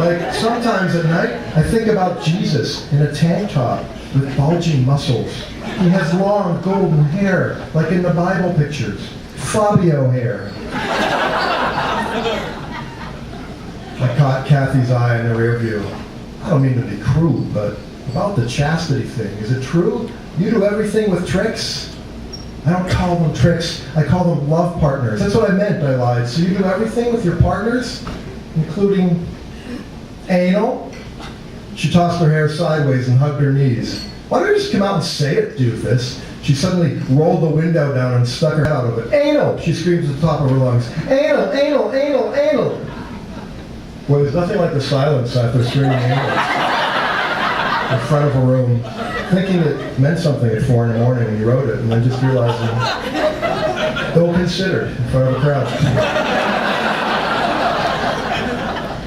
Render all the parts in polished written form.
Like, sometimes at night, I think about Jesus in a tank top with bulging muscles. He has long golden hair, like in the Bible pictures. Fabio hair. I caught Kathy's eye in the rear view. I don't mean to be crude, but about the chastity thing, is it true? You do everything with tricks? I don't call them tricks, I call them love partners. That's what I meant, I lied. So you do everything with your partners, including anal? She tossed her hair sideways and hugged her knees. Why don't you just come out and say it, doofus? She suddenly rolled the window down and stuck her head out of it. Anal! She screamed at the top of her lungs. Anal, anal, anal, anal! Boy, there's nothing like the silence after screaming anal in front of a room, thinking it meant something at 4 in the morning when you wrote it, and then just realizing, ill considered in front of a crowd.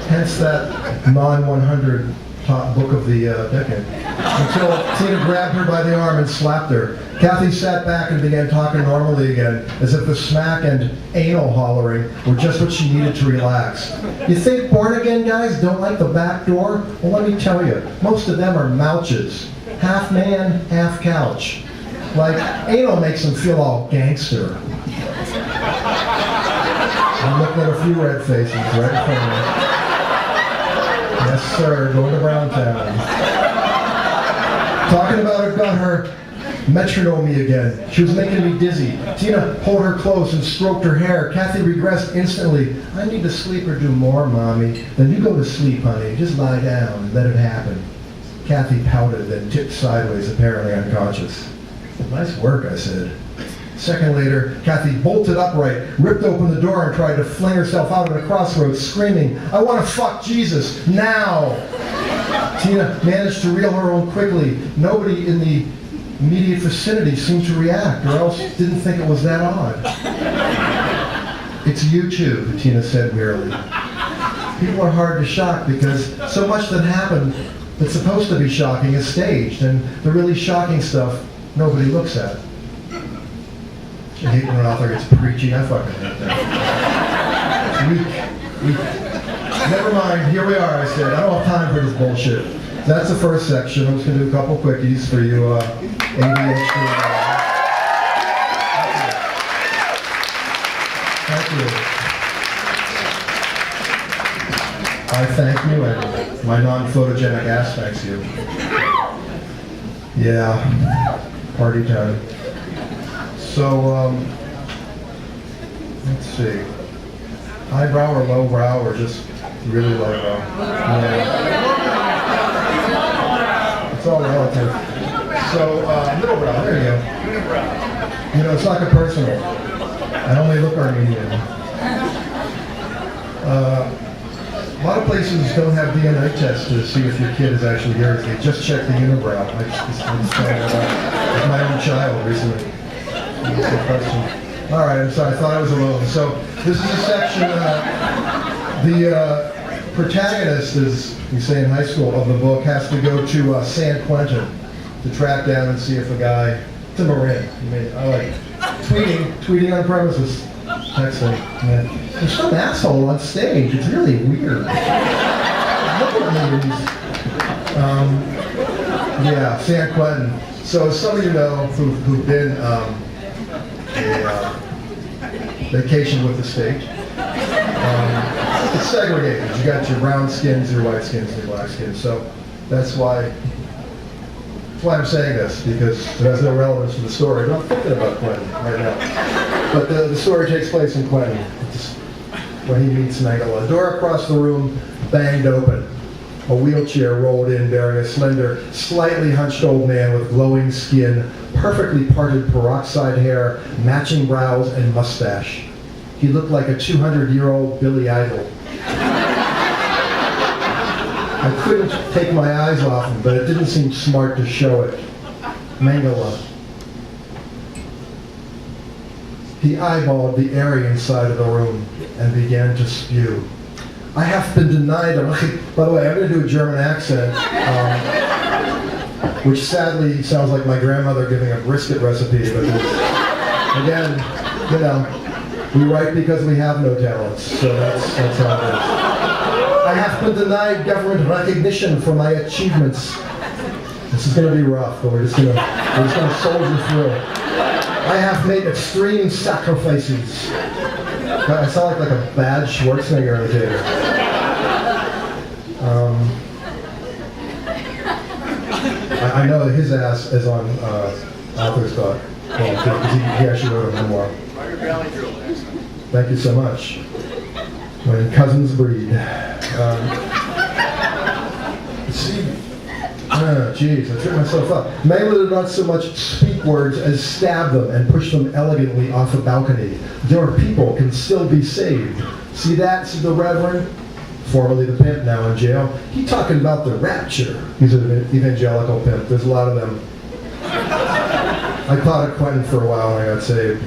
Hence that non-100 top book of the decade. Until Tina grabbed her by the arm and slapped her. Kathy sat back and began talking normally again, as if the smack and anal hollering were just what she needed to relax. You think born-again guys don't like the back door? Well, let me tell you, most of them are mouches. Half man, half couch. Like, anal makes them feel all gangster. I'm looking at a few red faces right in front of me. Yes, sir, going to Browntown. Talking about it got her metronome again. She was making me dizzy. Tina pulled her close and stroked her hair. Kathy regressed instantly. I need to sleep or do more, Mommy. Then you go to sleep, honey. Just lie down and let it happen. Kathy pouted, then tipped sideways, apparently unconscious. Nice work, I said. A second later, Kathy bolted upright, ripped open the door, and tried to fling herself out at a crossroads, screaming, I want to fuck Jesus, now! Tina managed to reel her own quickly. Nobody in the immediate vicinity seemed to react, or else didn't think it was that odd. It's YouTube, Tina said wearily. People are hard to shock because so much that happened that's supposed to be shocking is staged, and the really shocking stuff nobody looks at. I hate when an author gets preachy. I fucking hate that. Weak. Never mind, here we are, I said. I don't have time for this bullshit. That's the first section. I'm just going to do a couple quickies for you ADHD. Thank you. I thank you, and my non-photogenic ass thanks you. Yeah, party time. So, let's see. Highbrow or lowbrow, or just really lowbrow? Yeah. It's all relative. So, middlebrow, there you go. You know, it's not personal. I only look Armenian. A lot of places don't have DNA tests to see if your kid is actually yours. They just check the unibrow. I just found that out with my own child recently. Good question. All right, I'm sorry, I thought I was alone. So this is a section, the protagonist, as we say in high school, of the book, has to go to San Quentin to track down and see if a guy, it's a Marin, I like tweeting on premises, texting. Yeah. There's some asshole on stage, it's really weird. Look at me. Yeah, San Quentin. So as some of you know who've been a vacation with the state, it's segregated. You got your brown skins, your white skins, and your black skins. So that's why I'm saying this, because it has no relevance to the story. I'm not thinking about Quentin right now. But the story takes place in Quentin. It's when he meets Nagala. The door across the room banged open. A wheelchair rolled in bearing a slender, slightly hunched old man with glowing skin, perfectly parted peroxide hair, matching brows, and mustache. He looked like a 200-year-old Billy Idol. I couldn't take my eyes off him, but it didn't seem smart to show it. Mangala. He eyeballed the area inside of the room and began to spew. I have been denied. By the way, I'm going to do a German accent, which sadly sounds like my grandmother giving a brisket recipe. But again, you know, we write because we have no talents, so that's how it is. I have been denied government recognition for my achievements. This is going to be rough, but we're just going to soldier through it. I have made extreme sacrifices. I sound like a bad Schwarzenegger imitator. I know his ass is on author's talk. Well, because he actually wrote a memoir. Thank you so much. When cousins breed. Jeez, I tripped myself up. Mangala did not so much speak words as stab them and push them elegantly off a balcony. Your people can still be saved. See that, said the Reverend, formerly the pimp, now in jail. He talking about the rapture. He's an evangelical pimp. There's a lot of them. I caught a Quentin for a while when I got saved.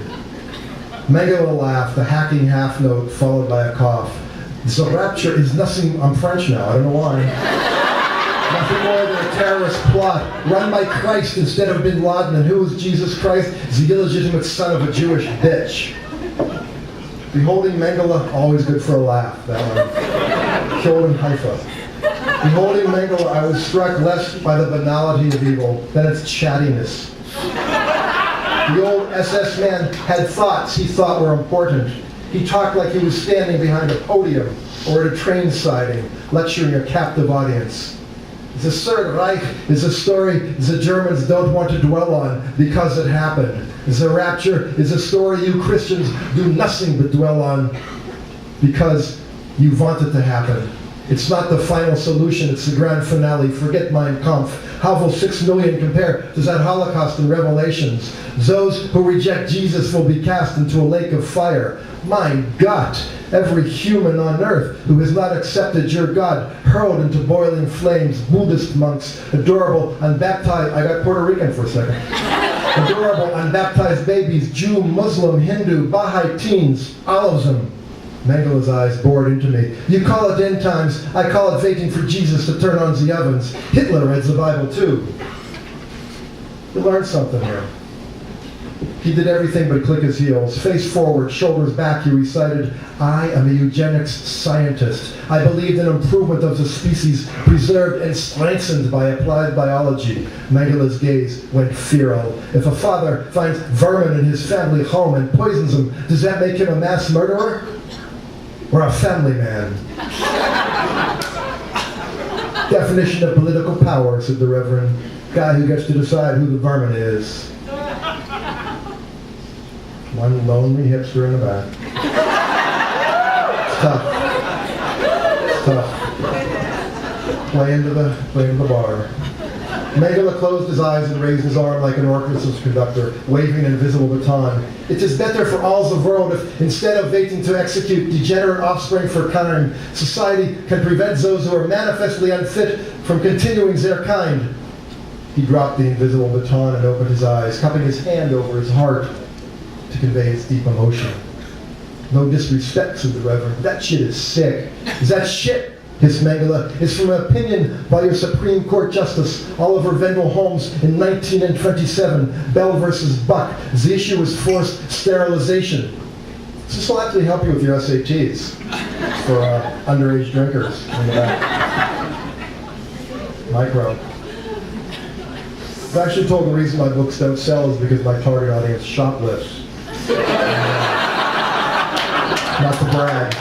Mangala laughed, a hacking half note followed by a cough. The rapture is nothing. I'm French now. I don't know why. Nothing more than a terrorist plot run by Christ instead of Bin Laden. And who was Jesus Christ? The illegitimate son of a Jewish bitch. Beholding Mangala, always good for a laugh, that one. Killed in Haifa. Beholding Mangala, I was struck less by the banality of evil than its chattiness. The old SS man had thoughts he thought were important. He talked like he was standing behind a podium or at a train siding, lecturing a captive audience. The Third Reich is a story the Germans don't want to dwell on because it happened. The rapture is a story you Christians do nothing but dwell on because you want it to happen. It's not the final solution, it's the grand finale. Forget Mein Kampf. How will 6 million compare to that Holocaust in Revelations? Those who reject Jesus will be cast into a lake of fire. My God, every human on earth who has not accepted your God, hurled into boiling flames. Buddhist monks, adorable, unbaptized, I got Puerto Rican for a second. Adorable, unbaptized babies, Jew, Muslim, Hindu, Baha'i teens, all of them. Mangala's eyes bored into me. You call it end times, I call it waiting for Jesus to turn on the ovens. Hitler reads the Bible too. You learned something here. He did everything but click his heels. Face forward, shoulders back, he recited, I am a eugenics scientist. I believe in improvement of the species, preserved and strengthened by applied biology. Mangala's gaze went feral. If a father finds vermin in his family home and poisons them, does that make him a mass murderer? Or a family man? Definition of political power, said the Reverend. Guy who gets to decide who the vermin is. One lonely hipster in the back. It's tough. It's tough. Play into the bar. Mangala closed his eyes and raised his arm like an orchestra's conductor, waving an invisible baton. It is better for all the world if, instead of waiting to execute degenerate offspring for kind, society can prevent those who are manifestly unfit from continuing their kind. He dropped the invisible baton and opened his eyes, cupping his hand over his heart to convey his deep emotion. No disrespect, said the Reverend. That shit is sick. That shit, hissed Mangala, is from an opinion by your Supreme Court Justice Oliver Wendell Holmes in 1927, Bell versus Buck. The issue was forced sterilization. This will actually help you with your SATs for underage drinkers in the back. Micro. I've actually told the reason my books don't sell is because my target audience shoplifts. Not to brag.